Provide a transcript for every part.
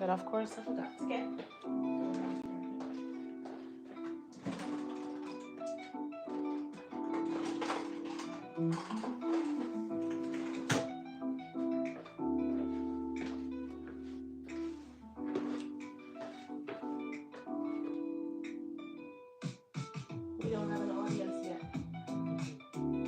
But of course, I forgot to get. We don't have an audience yet. I don't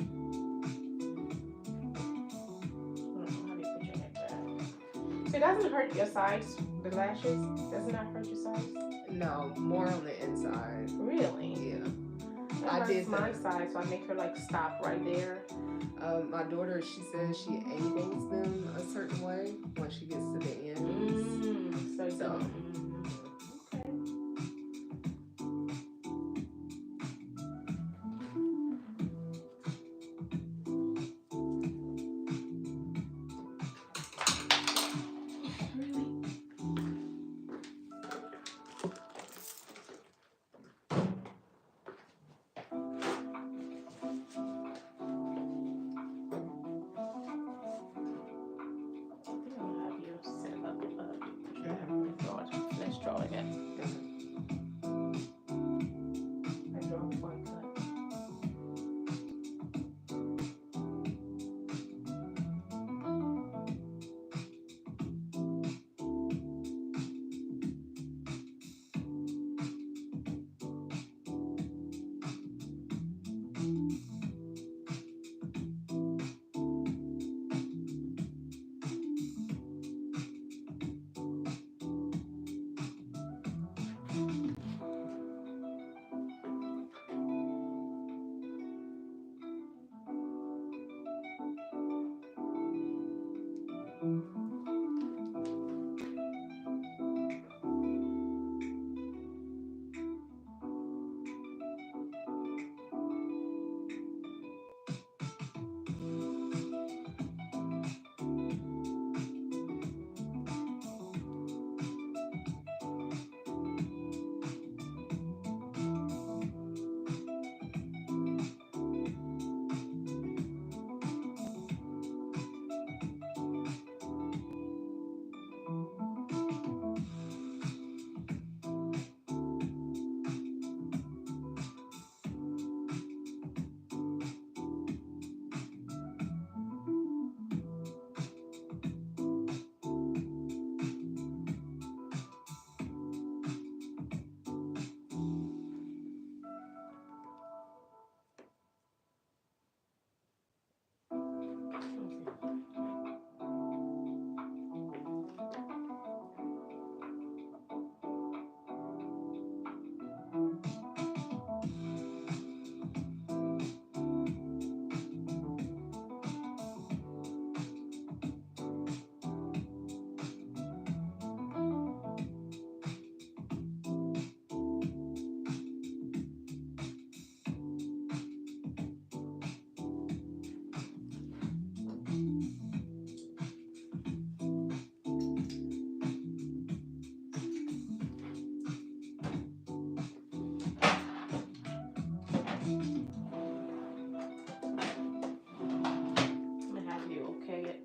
know how you put your head back. So it doesn't hurt your sides, the lashes? Doesn't that hurt your sides? No, more on the inside. Really? Yeah. I did my side, so I make her like stop right there. My daughter, she says she angles them a certain way when she gets to the end. So. Let's draw again. I draw before I cut.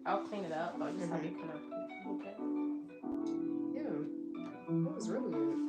I'll clean it up. I'll just have you kind of look at it. Yeah, that was really good.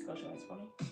close your eyes for me.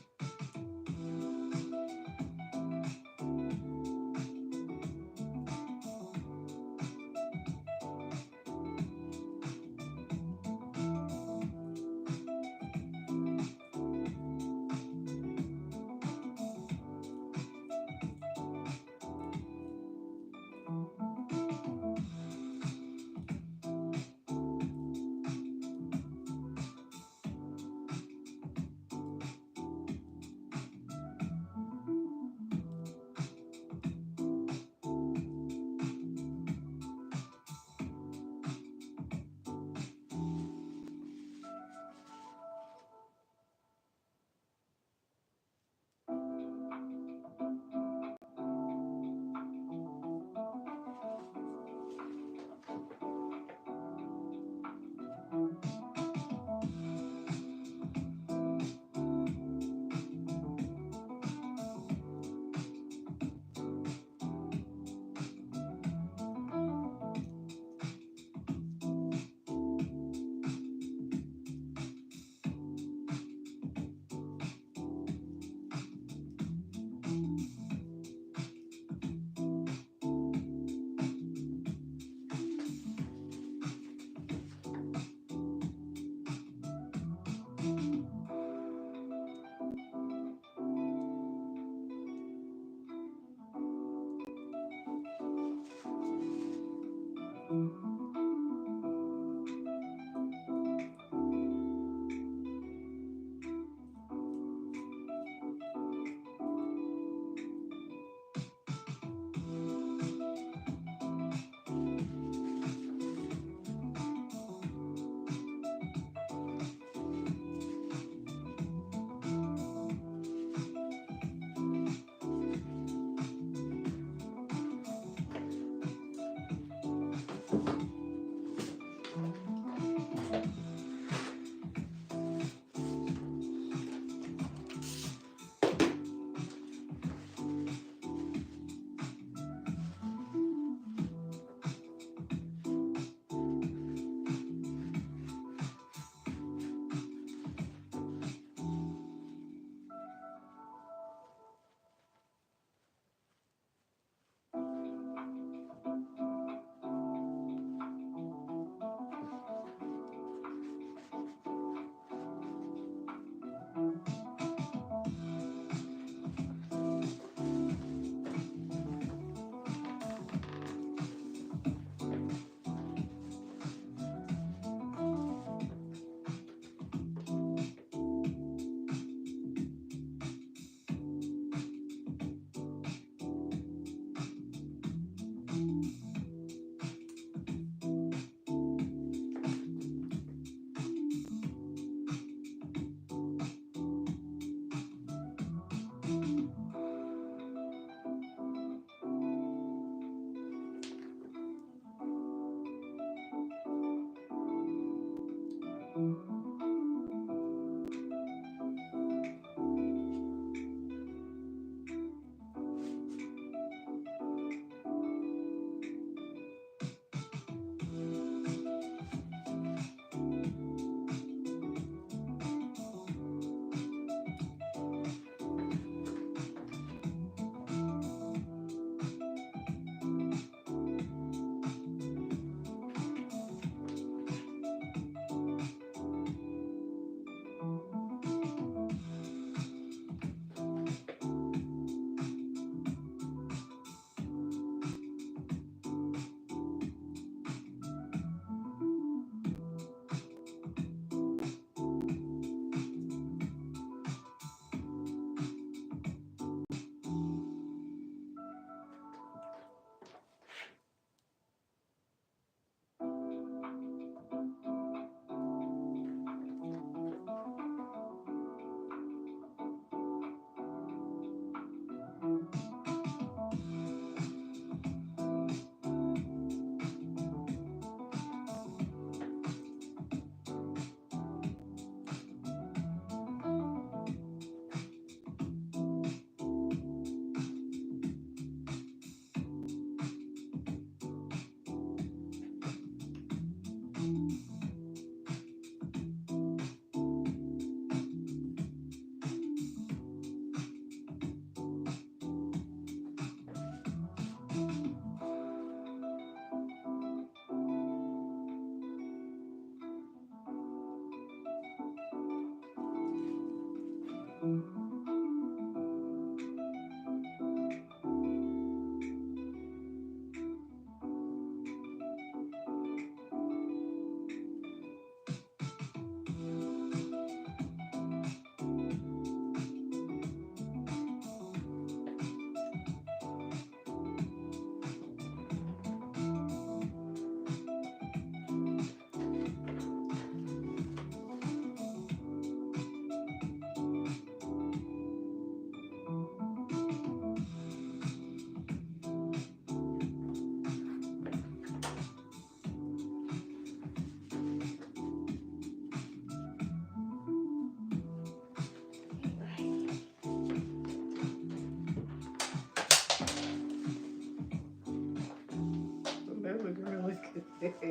That look really good.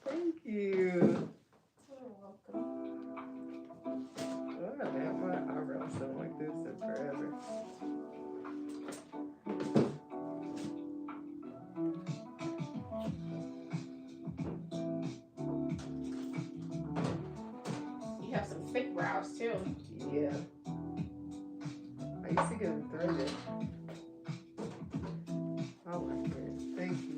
Thank you. You're welcome. I haven't had my eyebrows done like this in forever. You have some thick brows too. Yeah. I used to get them threaded. I like it. Thank you.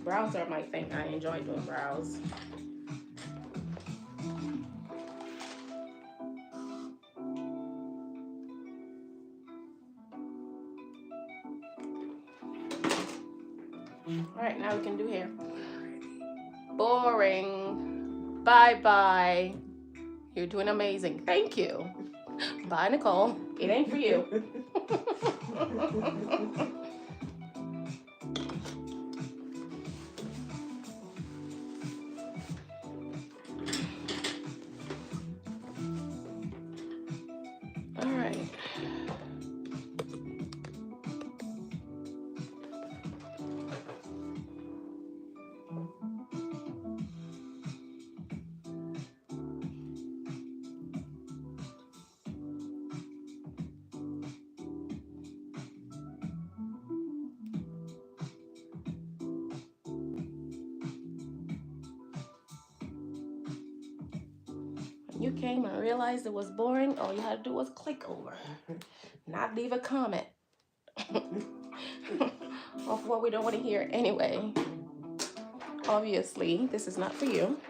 Brows are my thing. I enjoy doing brows. All right, now we can do hair. Boring. Bye-bye. You're doing amazing. Thank you. Bye, Nicole. It ain't for you. All right. You came and realized it was boring, all you had to do was click over, not leave a comment of what we don't want to hear anyway. Obviously, this is not for you.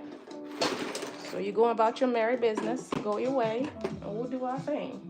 So you go about your merry business, go your way, and we'll do our thing.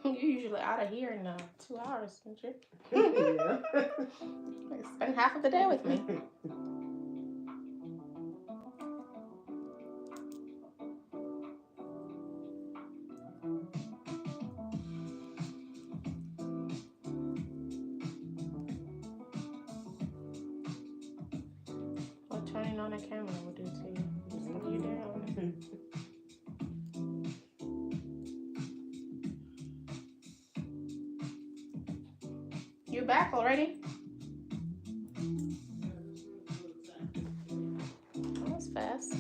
You're usually out of here in 2 hours, aren't you? Yeah. Spend half of the day with me. What turning on the camera will do to you. Slow you down. You back already? That was fast.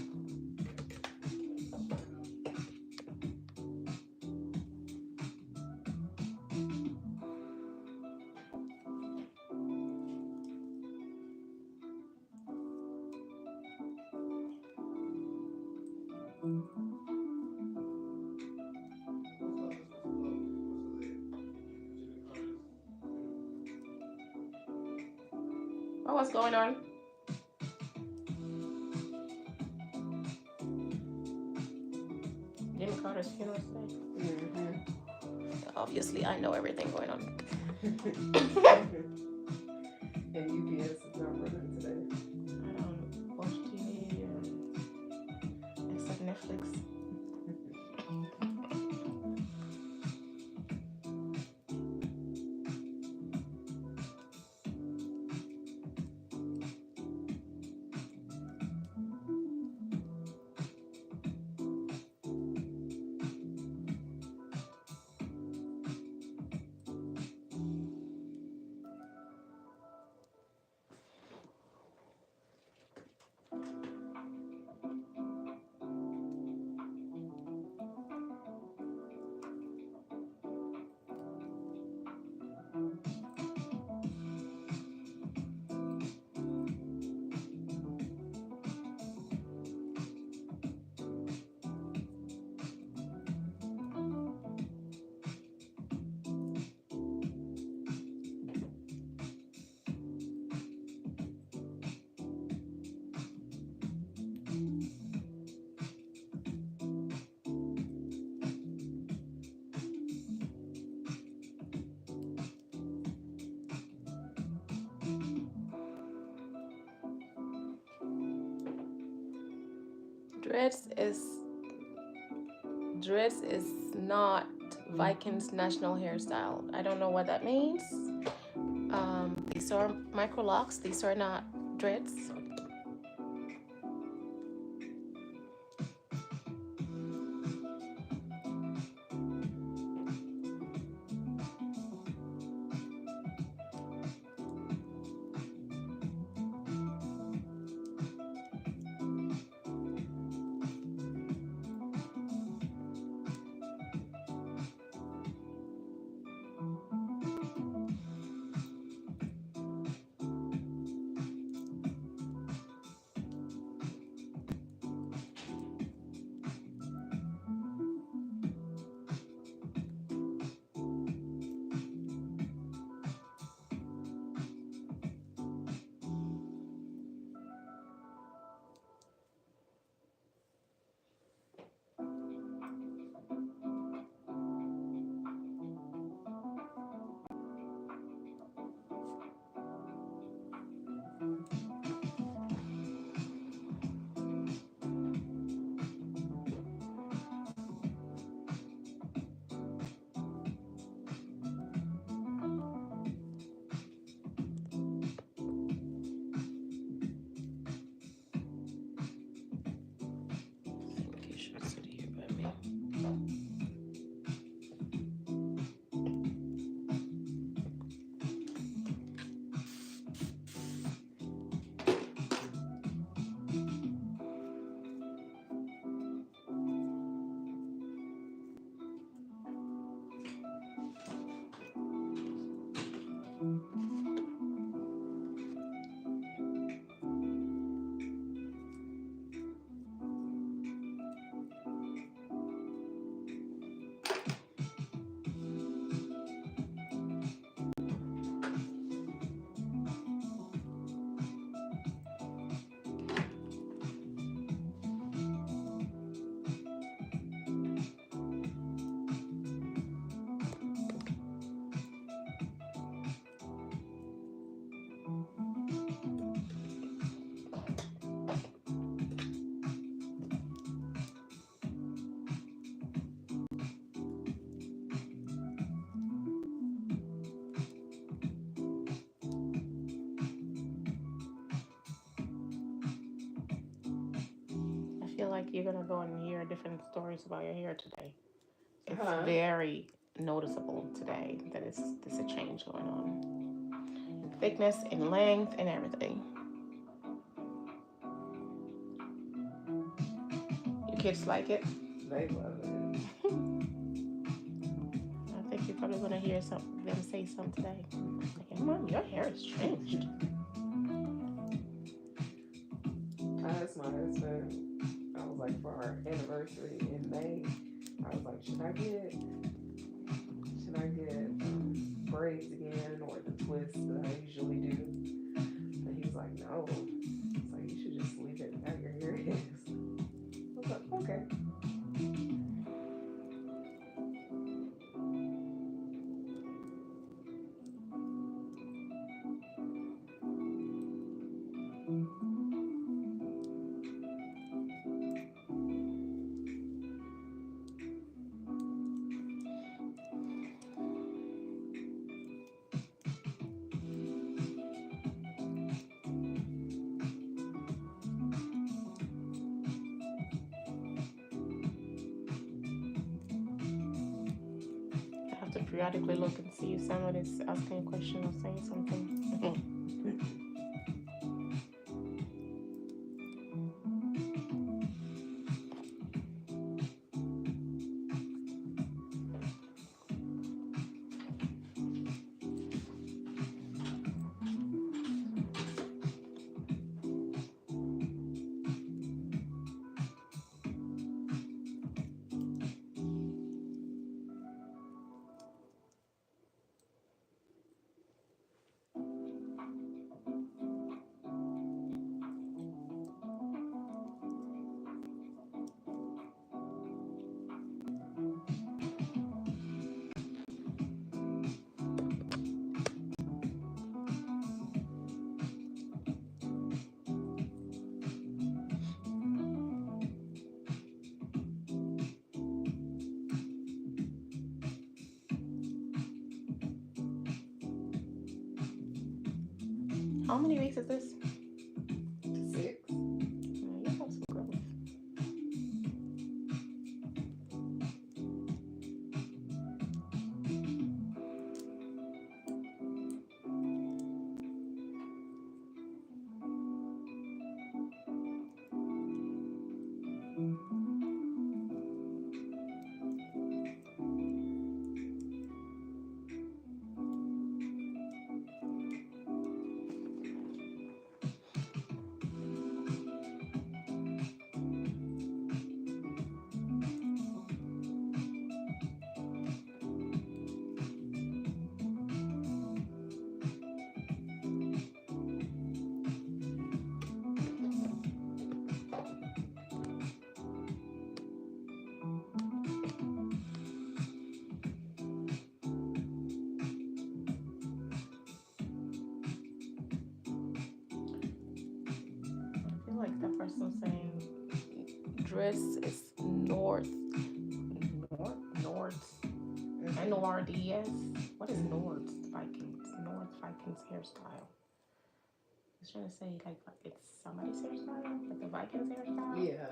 Oh, what's going on? Jimmy Carter's funeral today. Mm-hmm. Obviously, I know everything going on. And UPS is not running today. I don't watch TV except Netflix. Dreads is not Vikings national hairstyle. I don't know what that means. These are micro locks. These are not dreads. I feel like you're gonna go and hear different stories about your hair today. It's very noticeable today that there's a change going on. thickness and length and everything. Your kids like it? They love it. I think you're probably gonna hear them say something today. Like, Mom, your hair has changed. I asked my husband, I was like, for our anniversary in May, I was like, should I get braids again or the twist that I usually do? And he's like, no. It's like, you should just leave it how your hair is. I was like, okay. I have to periodically look and see if somebody's asking a question or saying something. How many weeks is this? 6. You have some growth. Like that person saying dress is North NORDS. What is North Vikings hairstyle? I was trying to say like it's somebody's hairstyle, like the Vikings hairstyle. Yeah.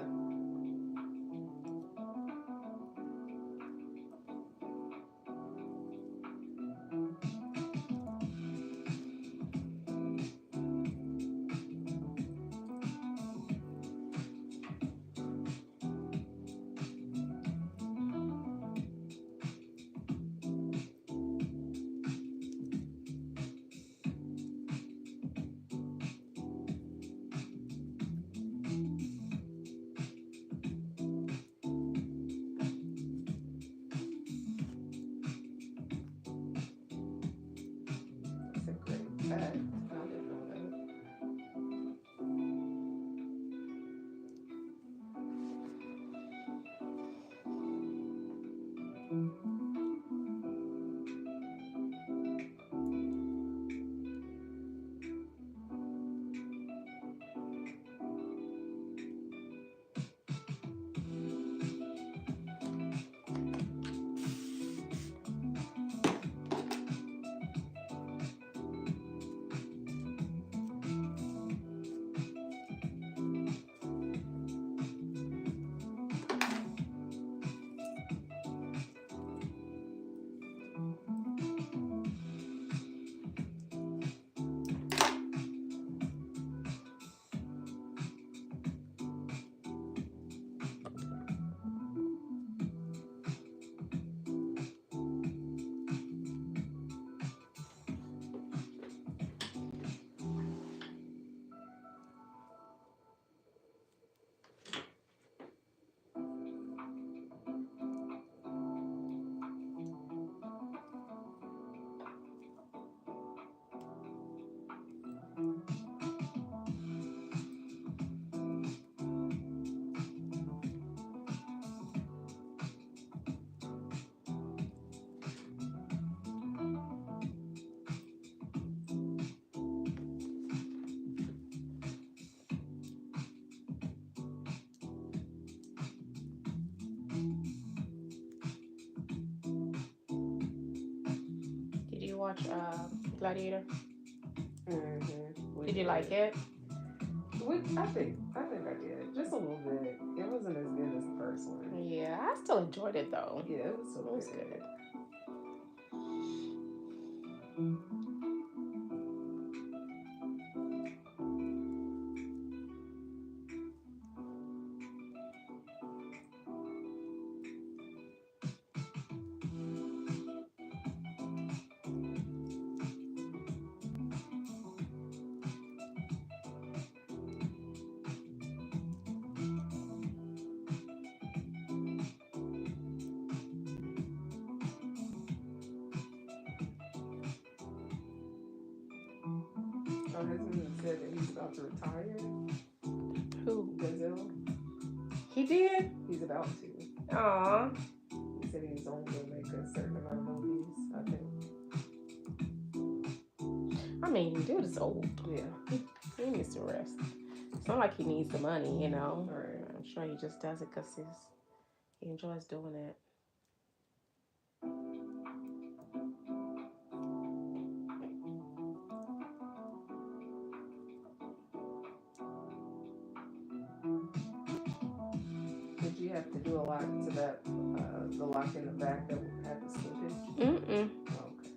It's a great fact. I didn't know that. watch Gladiator? Mm-hmm. Did you like it? I think I did. Just a little bit. It wasn't as good as the first one. Yeah, I still enjoyed it though. Yeah, it was so It was good. good. Oh, hasn't said that he's about to retire? Who? Denzel? He did? He's about to. Aw. He said he's only going to make a certain amount of movies, I think. I mean, dude is old. Yeah. He needs to rest. It's not like he needs the money, you know. Right. I'm sure he just does it because he enjoys doing it. Did you have to do a lot to that, the lock in the back that had the slippage? Mm-mm. Oh, okay.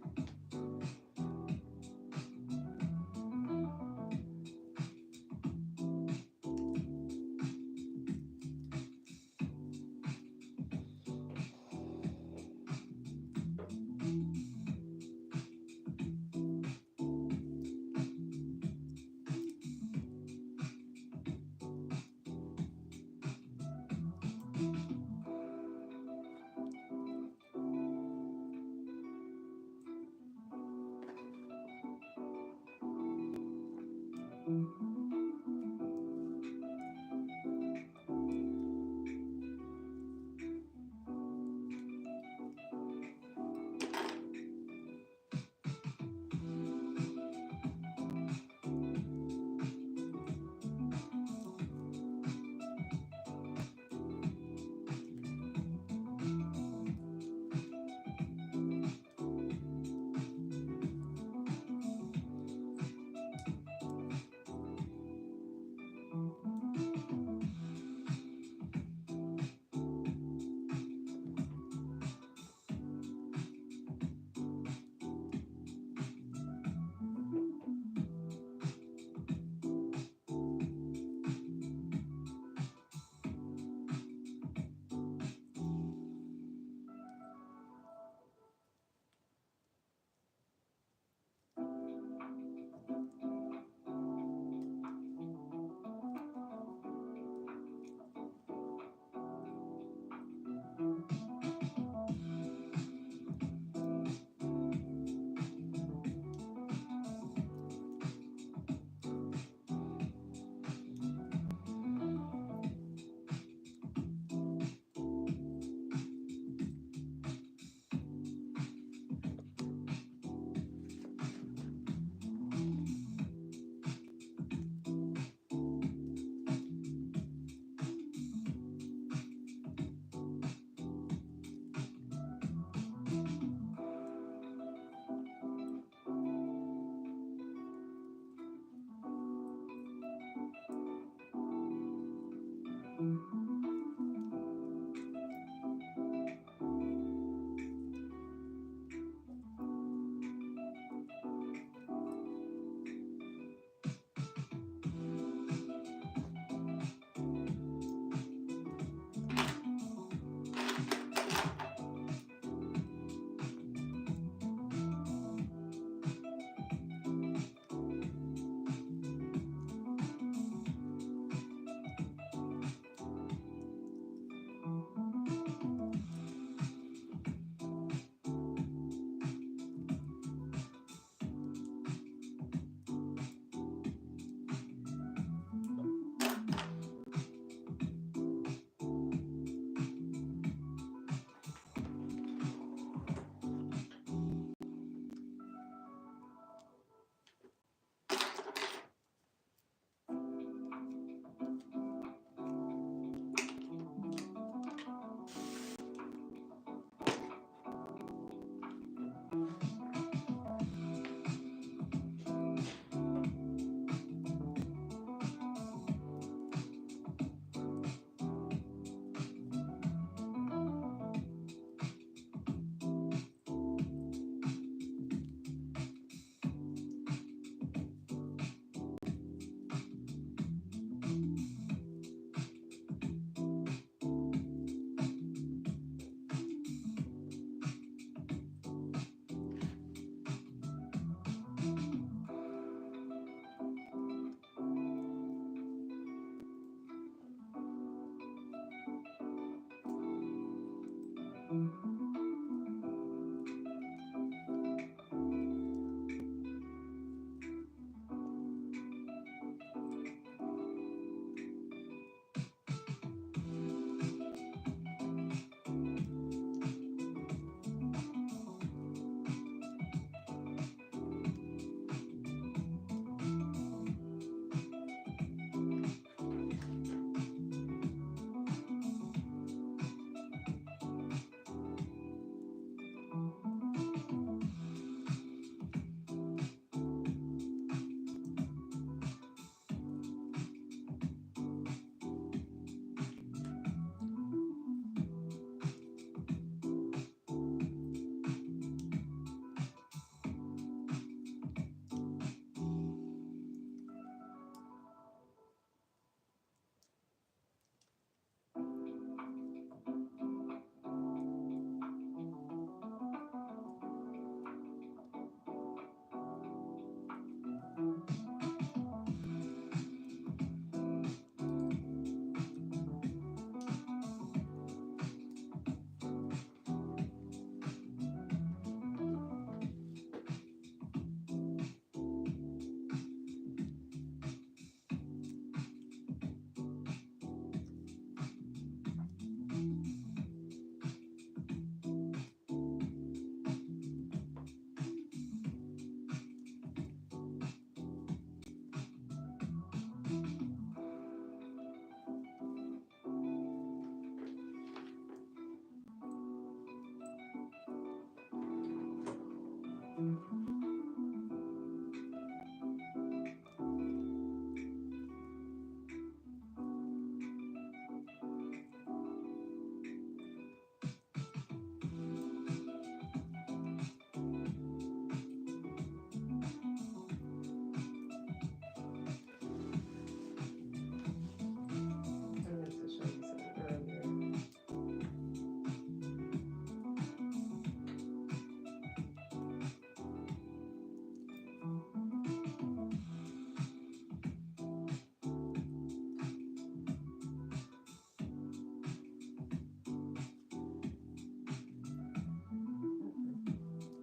I meant to show you something earlier.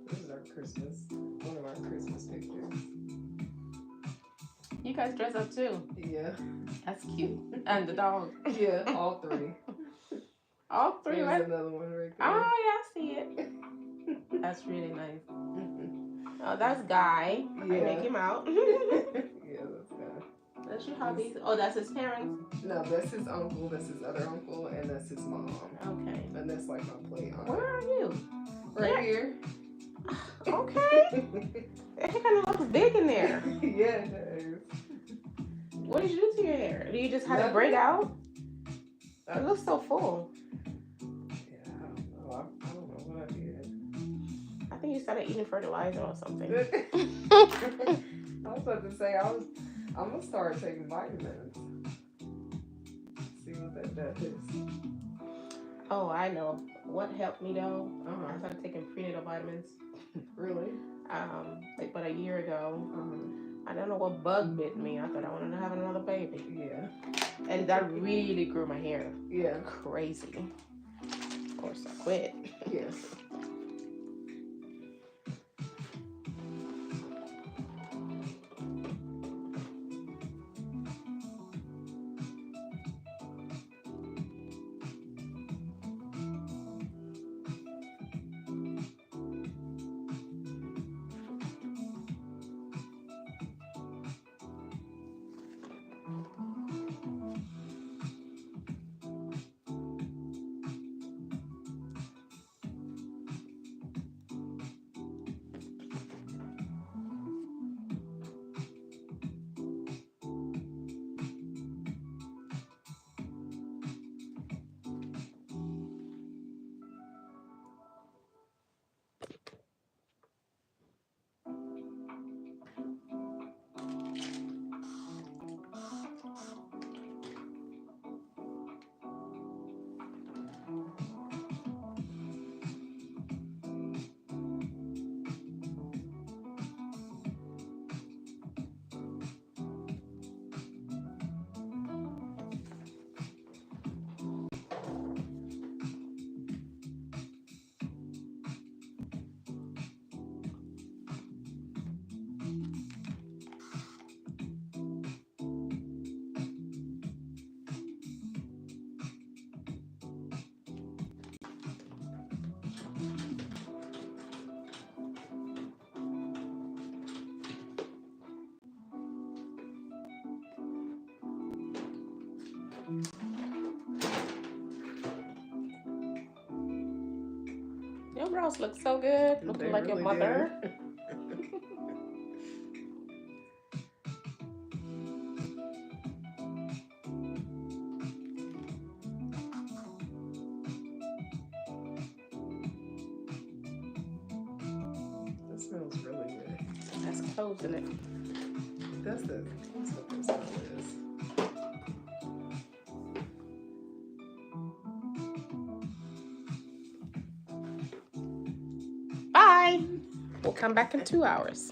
This is our Christmas, one of our Christmas pictures. You guys dress up too. Yeah. That's cute. And the dog. Yeah, all three. All three, There's right? another one right there. Oh, yeah, I see it. That's really nice. Oh, that's Guy. I make him out. Yeah, that's good. That's your hobbies. Oh, that's his parents. No, that's his uncle, that's his other uncle, and that's his mom. Okay. And that's like my play aunt. Where are you? Right Yeah. here. Okay. It kind of looks big in there. Yeah, it does. What did you do to your hair? Do you just have it Nothing. braid out? It looks so full. Yeah, I don't know. I don't know what I did. I think you started eating fertilizer or something. I was about to say I'm gonna start taking vitamins. See what that does. Oh, I know. What helped me though? Uh-huh. I started taking prenatal vitamins. Really? Like about a year ago. Uh-huh. I don't know what bug bit me. I thought I wanted to have another baby. Yeah. And that really grew my hair. Yeah. Crazy. Of course, I quit. Yes. Your brows look so good. Looking They like your really mother. do. That smells really good. That's cloves in it. That's what this smell is. Bye. We'll come back in 2 hours.